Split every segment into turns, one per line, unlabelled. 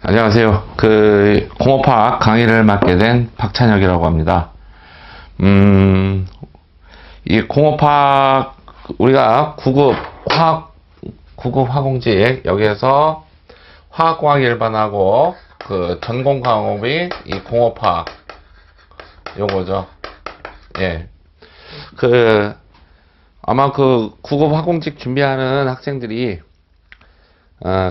안녕하세요. 공업화학 강의를 맡게 된 박찬혁이라고 합니다. 이 공업화학, 우리가 구급 화공직, 여기에서 화학공학 일반하고, 전공과목이 이 공업화학, 요거죠. 예. 아마 구급 화공직 준비하는 학생들이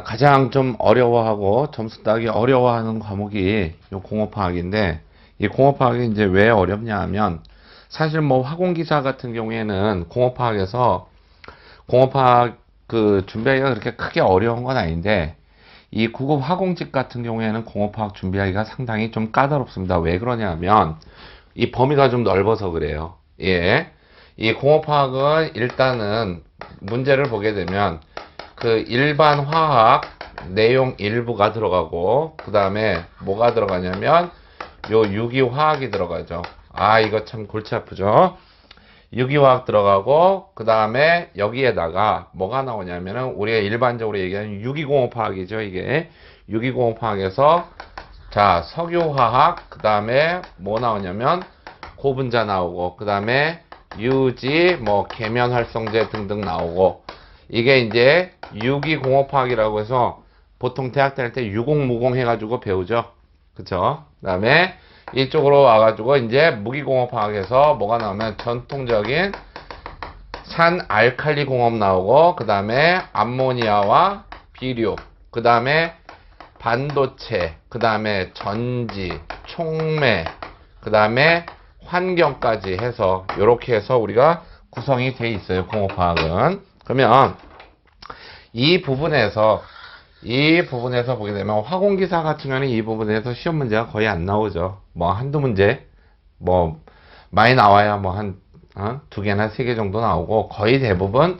가장 좀 어려워하고 점수 따기 어려워하는 과목이 요 공업화학인데, 이 공업화학이 이제 왜 어렵냐 하면, 사실 뭐 화공기사 같은 경우에는 공업화학 준비하기가 그렇게 크게 어려운 건 아닌데, 이 구급 화공직 같은 경우에는 공업화학 준비하기가 상당히 좀 까다롭습니다. 왜 그러냐면 이 범위가 좀 넓어서 그래요. 예. 이 공업화학은 일단은 문제를 보게 되면 일반 화학 내용 일부가 들어가고, 그 다음에 뭐가 들어가냐면 요 유기화학이 들어가죠. 이거 참 골치 아프죠. 유기화학 들어가고, 그 다음에 여기에다가 뭐가 나오냐면은 우리가 일반적으로 얘기하는 유기공업화학이죠. 이게 유기공업화학에서 석유화학, 그 다음에 뭐 나오냐면 고분자 나오고, 그 다음에 유지 계면활성제 등등 나오고, 이게 이제 유기공업화학이라고 해서 보통 대학 다닐 때 유공무공 해가지고 배우죠. 그쵸? 그 다음에 이쪽으로 와가지고 이제 무기공업화학에서 뭐가 나오면 전통적인 산알칼리 공업 나오고, 그 다음에 암모니아와 비료, 그 다음에 반도체, 그 다음에 전지, 촉매, 그 다음에 환경까지 해서 이렇게 해서 우리가 구성이 돼 있어요. 공업화학은. 그러면 이 부분에서 보게 되면 화공기사 같은 경우는 이 부분에서 시험 문제가 거의 안 나오죠. 뭐 한두 문제, 뭐 많이 나와야 뭐 두 개나 세 개 정도 나오고, 거의 대부분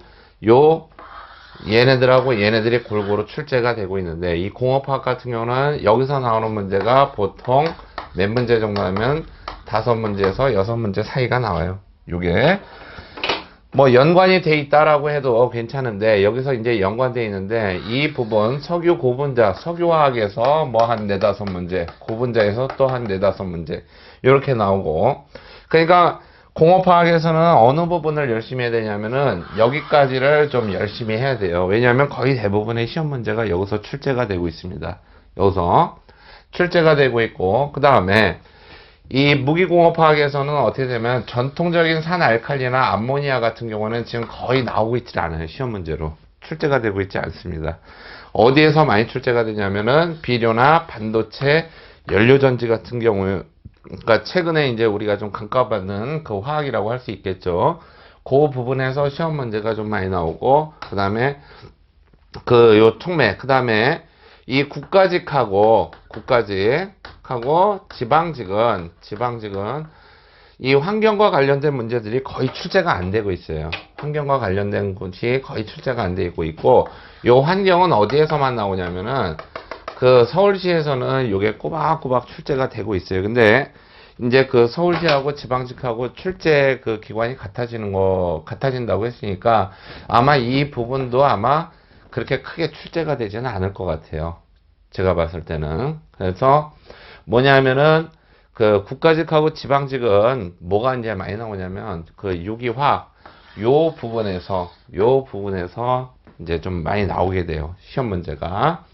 얘네들하고 얘네들이 골고루 출제가 되고 있는데, 이 공업화학 같은 경우는 여기서 나오는 문제가 보통 몇 문제 정도 하면 5문제에서 6문제 사이가 나와요. 요게 뭐 연관이 돼 있다라고 해도 괜찮은데, 여기서 이제 연관돼 있는데, 이 부분 석유 고분자, 석유화학에서 뭐 한 4-5문제, 고분자에서 또 한 4-5문제 이렇게 나오고, 그러니까 공업화학에서는 어느 부분을 열심히 해야 되냐면은 여기까지를 좀 열심히 해야 돼요. 왜냐하면 거의 대부분의 시험 문제가 여기서 출제가 되고 있습니다. 여기서 출제가 되고 있고, 그 다음에 이 무기공업화학에서는 어떻게 되면 전통적인 산알칼리나 암모니아 같은 경우는 지금 거의 나오고 있지 않아요. 시험 문제로 출제가 되고 있지 않습니다. 어디에서 많이 출제가 되냐면은 비료나 반도체, 연료전지 같은 경우, 그러니까 최근에 이제 우리가 좀 감가받는 화학이라고 할 수 있겠죠. 그 부분에서 시험 문제가 좀 많이 나오고, 그 다음에 요 촉매, 그 다음에 이 국가직하고 지방직은 이 환경과 관련된 문제들이 거의 출제가 안 되고 있어요. 환경과 관련된 것이 거의 출제가 안 되고 있고, 요 환경은 어디에서만 나오냐면은 서울시에서는 요게 꼬박꼬박 출제가 되고 있어요. 근데 이제 서울시하고 지방직하고 출제 기관이 같아진다고 했으니까 아마 이 부분도 아마 그렇게 크게 출제가 되지는 않을 것 같아요. 제가 봤을 때는. 그래서 뭐냐면은 국가직하고 지방직은 뭐가 이제 많이 나오냐면 유기화학 요 부분에서 이제 좀 많이 나오게 돼요. 시험 문제가.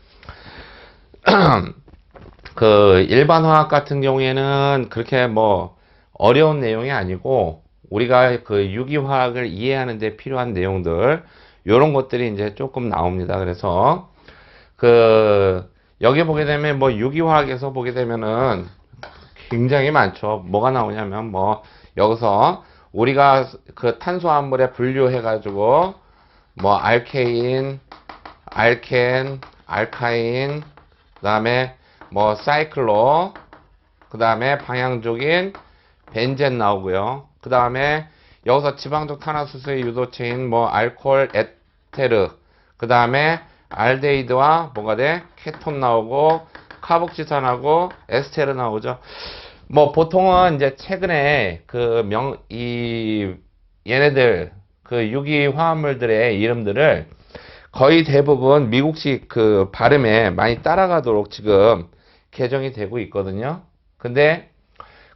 일반 화학 같은 경우에는 그렇게 뭐 어려운 내용이 아니고, 우리가 유기화학을 이해하는 데 필요한 내용들, 요런 것들이 이제 조금 나옵니다. 그래서 여기 보게 되면 뭐 유기화학에서 보게 되면은 굉장히 많죠. 뭐가 나오냐면 뭐 여기서 우리가 탄수화물에 분류해 가지고 뭐 알케인, 알켄, 알카인, 그다음에 뭐 사이클로, 그다음에 방향족인 벤젠 나오고요. 그다음에 여기서 지방족 탄화수소의 유도체인 뭐 알코올 에테르, 그다음에 알데히드와 뭐가 돼? 케톤 나오고, 카복시산하고 에스테르 나오죠. 뭐 보통은 이제 최근에 얘네들 유기 화합물들의 이름들을 거의 대부분 미국식 그 발음에 많이 따라가도록 지금 개정이 되고 있거든요. 근데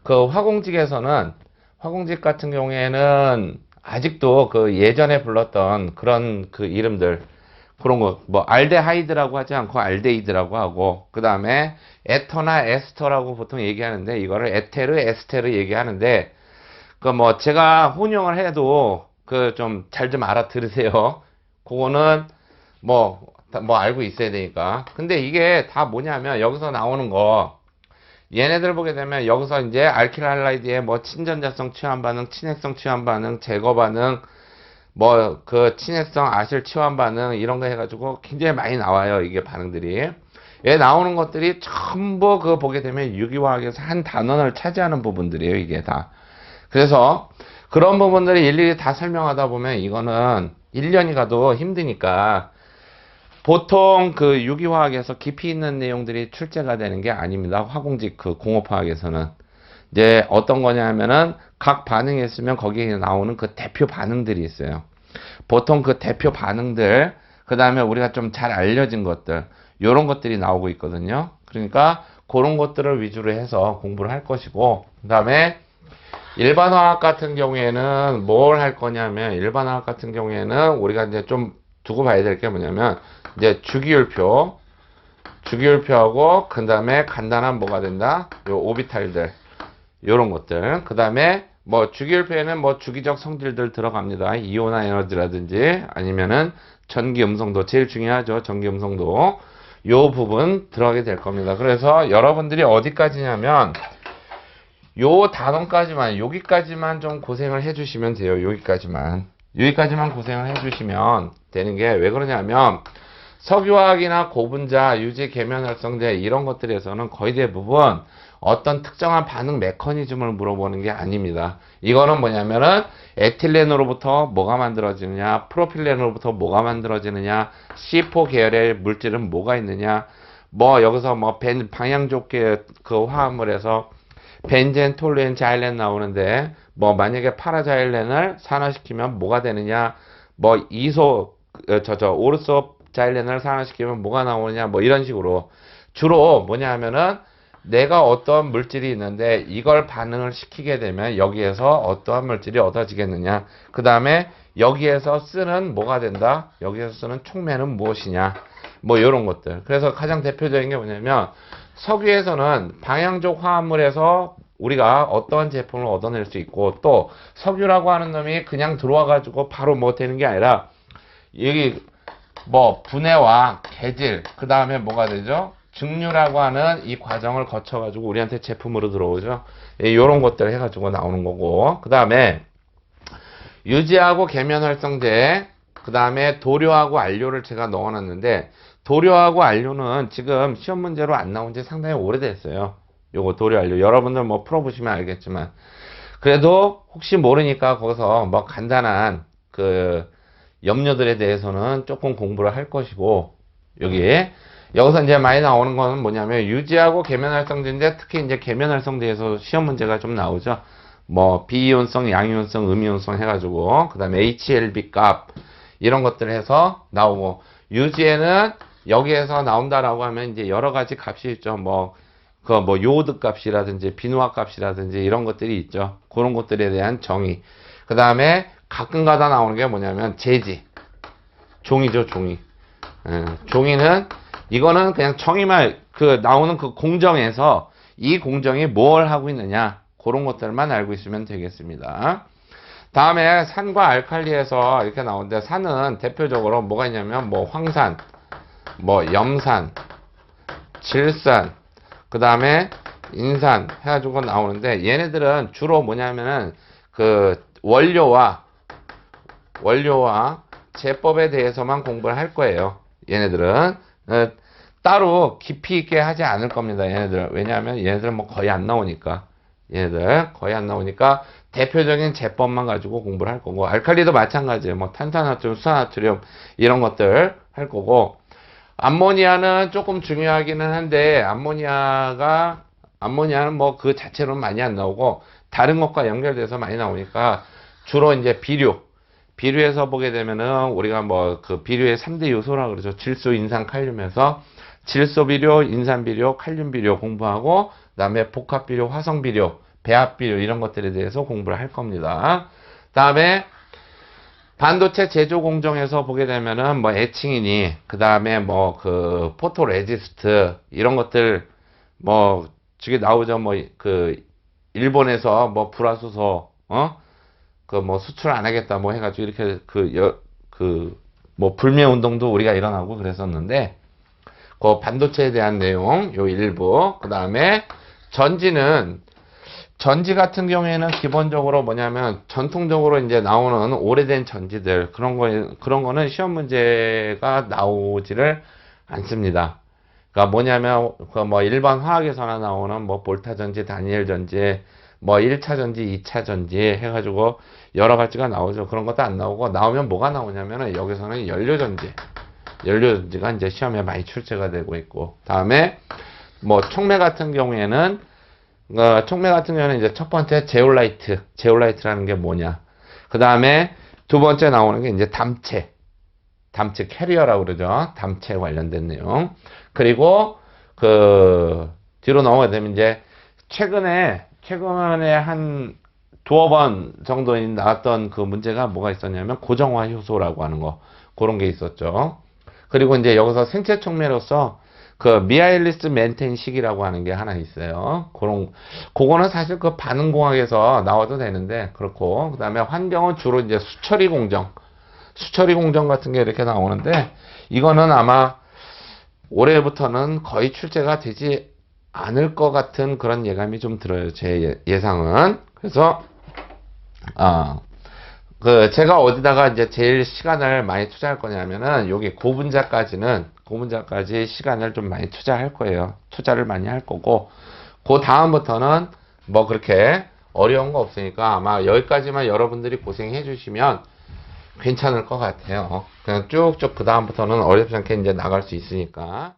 그 화공직 같은 경우에는 아직도 그 예전에 불렀던 그런 그 이름들, 그런 거, 뭐, 알데하이드라고 하지 않고 알데히드라고 하고, 그 다음에 에터나 에스터라고 보통 얘기하는데, 이거를 에테르, 에스테르 얘기하는데, 그 뭐, 제가 혼용을 해도 그 좀 잘 좀 알아들으세요. 그거는 뭐, 뭐 알고 있어야 되니까. 근데 이게 다 뭐냐면, 여기서 나오는 거, 얘네들 보게 되면 여기서 이제 알킬할라이드의 뭐 친전자성 취환 반응, 친핵성 취환 반응, 제거 반응, 뭐 그 친핵성 아실 취환 반응 이런 거 해가지고 굉장히 많이 나와요. 이게 반응들이. 얘 나오는 것들이 전부 그 보게 되면 유기화학에서 한 단원을 차지하는 부분들이에요. 이게 다. 그래서 그런 부분들을 일일이 다 설명하다 보면 이거는 1년이 가도 힘드니까 보통 그 유기화학에서 깊이 있는 내용들이 출제가 되는 게 아닙니다. 화공직 그 공업화학에서는. 이제 어떤 거냐면은 각 반응이 있으면 거기에 나오는 그 대표 반응들이 있어요. 보통 그 대표 반응들, 그 다음에 우리가 좀 잘 알려진 것들, 요런 것들이 나오고 있거든요. 그러니까 그런 것들을 위주로 해서 공부를 할 것이고, 그 다음에 일반화학 같은 경우에는 뭘 할 거냐면, 일반화학 같은 경우에는 우리가 이제 좀 두고 봐야 될 게 뭐냐면, 이제 주기율표하고, 그 다음에 간단한 뭐가 된다? 요 오비탈들, 요런 것들. 그 다음에 뭐 주기율표에는 뭐 주기적 성질들 들어갑니다. 이온화 에너지라든지 아니면은 전기 음성도 제일 중요하죠. 전기 음성도. 요 부분 들어가게 될 겁니다. 그래서 여러분들이 어디까지냐면, 요 단원까지만, 여기까지만 좀 고생을 해주시면 돼요. 여기까지만 고생을 해주시면 되는 게 왜 그러냐면, 석유화학이나 고분자, 유지 계면활성제 이런 것들에서는 거의 대부분 어떤 특정한 반응 메커니즘을 물어보는 게 아닙니다. 이거는 뭐냐면은 에틸렌으로부터 뭐가 만들어지느냐, 프로필렌으로부터 뭐가 만들어지느냐, C4 계열의 물질은 뭐가 있느냐, 뭐 여기서 뭐 방향족계 그 화합물에서 벤젠, 톨루엔, 자일렌 나오는데 뭐 만약에 파라자일렌을 산화시키면 뭐가 되느냐, 뭐 오르소 자일렌을 산화시키면 뭐가 나오느냐, 뭐 이런 식으로 주로 뭐냐 하면은 내가 어떠한 물질이 있는데 이걸 반응을 시키게 되면 여기에서 어떠한 물질이 얻어지겠느냐, 그 다음에 여기에서 쓰는 뭐가 된다, 여기에서 쓰는 촉매는 무엇이냐, 뭐 이런 것들. 그래서 가장 대표적인 게 뭐냐면 석유에서는 방향족 화합물에서 우리가 어떠한 제품을 얻어낼 수 있고, 또 석유라고 하는 놈이 그냥 들어와 가지고 바로 뭐 되는 게 아니라 여기 뭐 분해와 개질, 그 다음에 뭐가 되죠? 증류라고 하는 이 과정을 거쳐 가지고 우리한테 제품으로 들어오죠. 이런 것들 해가지고 나오는 거고, 그 다음에 유지하고 계면활성제, 그 다음에 도료하고 안료를 제가 넣어놨는데, 도료하고 안료는 지금 시험 문제로 안 나온 지 상당히 오래됐어요. 요거 도료 안료 여러분들 뭐 풀어보시면 알겠지만, 그래도 혹시 모르니까 거기서 뭐 간단한 그 염료들에 대해서는 조금 공부를 할 것이고, 여기서 이제 많이 나오는 거는 뭐냐면 유지하고 계면활성제인데, 특히 이제 계면활성제에서 시험 문제가 좀 나오죠. 뭐 비이온성, 양이온성, 음이온성 해가지고, 그 다음에 HLB 값 이런 것들 해서 나오고, 유지에는 여기에서 나온다라고 하면 이제 여러 가지 값이 있죠. 뭐 요오드 값이라든지 비누화 값이라든지 이런 것들이 있죠. 그런 것들에 대한 정의. 그 다음에 가끔가다 나오는 게 뭐냐면 제지, 종이죠, 종이. 종이는 이거는 그냥 정의만 그 나오는 그 공정에서 이 공정이 뭘 하고 있느냐, 그런 것들만 알고 있으면 되겠습니다. 다음에 산과 알칼리에서 이렇게 나오는데, 산은 대표적으로 뭐가 있냐면 뭐 황산, 뭐 염산, 질산, 그 다음에 인산 해가지고 나오는데, 얘네들은 주로 뭐냐면은 그 원료와 제법에 대해서만 공부를 할 거예요. 얘네들은 따로 깊이 있게 하지 않을 겁니다. 얘네들. 왜냐하면 얘네들은 뭐 거의 안 나오니까. 대표적인 제법만 가지고 공부를 할 거고, 알칼리도 마찬가지예요. 뭐 탄산나트륨, 수산나트륨 이런 것들 할 거고, 암모니아는 조금 중요하기는 한데, 암모니아는 뭐 그 자체로는 많이 안 나오고 다른 것과 연결돼서 많이 나오니까 주로 이제 비료에서 보게 되면은 우리가 뭐 그 비료의 3대 요소라 그러죠. 질소, 인산, 칼륨에서 질소 비료, 인산 비료, 칼륨 비료 공부하고 그다음에 복합 비료, 화성 비료, 배합 비료 이런 것들에 대해서 공부를 할 겁니다. 그다음에 반도체 제조 공정에서 보게 되면은 뭐 에칭이니 그다음에 뭐 그 포토 레지스트 이런 것들 뭐 저게 나오죠. 뭐 그 일본에서 뭐 불화수소 그 뭐 수출 안 하겠다 뭐 해가지고 이렇게 그 뭐 불매 운동도 우리가 일어나고 그랬었는데 그 반도체에 대한 내용 요 일부 그 다음에 전지 같은 경우에는 기본적으로 뭐냐면 전통적으로 이제 나오는 오래된 전지들 그런 거는 시험 문제가 나오지를 않습니다. 그러니까 뭐냐면 그 뭐 일반 화학에서나 나오는 뭐 볼타 전지, 다니엘 전지, 뭐 1차 전지, 2차 전지 해가지고 여러 가지가 나오죠. 그런 것도 안 나오고 나오면 뭐가 나오냐면은 여기서는 연료전지가 이제 시험에 많이 출제가 되고 있고 다음에 뭐 촉매 같은 경우에는 이제 첫 번째 제올라이트라는 게 뭐냐. 그 다음에 두 번째 나오는 게 이제 담체 캐리어라고 그러죠. 담체 관련된 내용. 그리고 그 뒤로 넘어가게 되면 이제 최근에 한 두어 번 정도 나왔던 그 문제가 뭐가 있었냐면 고정화 효소라고 하는 거 그런 게 있었죠. 그리고 이제 여기서 생체 촉매로서 그 미하일리스 멘텐 식이라고 하는 게 하나 있어요. 그거는 사실 그 반응공학에서 나와도 되는데 그렇고 그다음에 환경은 주로 이제 수처리 공정 같은 게 이렇게 나오는데 이거는 아마 올해부터는 거의 출제가 되지 않을 것 같은 그런 예감이 좀 들어요. 제 예상은. 그래서 제가 어디다가 이제 제일 시간을 많이 투자할 거냐면은 여기 고분자까지 시간을 좀 많이 투자할 거예요. 투자를 많이 할 거고 그 다음부터는 뭐 그렇게 어려운 거 없으니까 아마 여기까지만 여러분들이 고생해 주시면 괜찮을 것 같아요. 그냥 쭉쭉 그 다음부터는 어렵지 않게 이제 나갈 수 있으니까.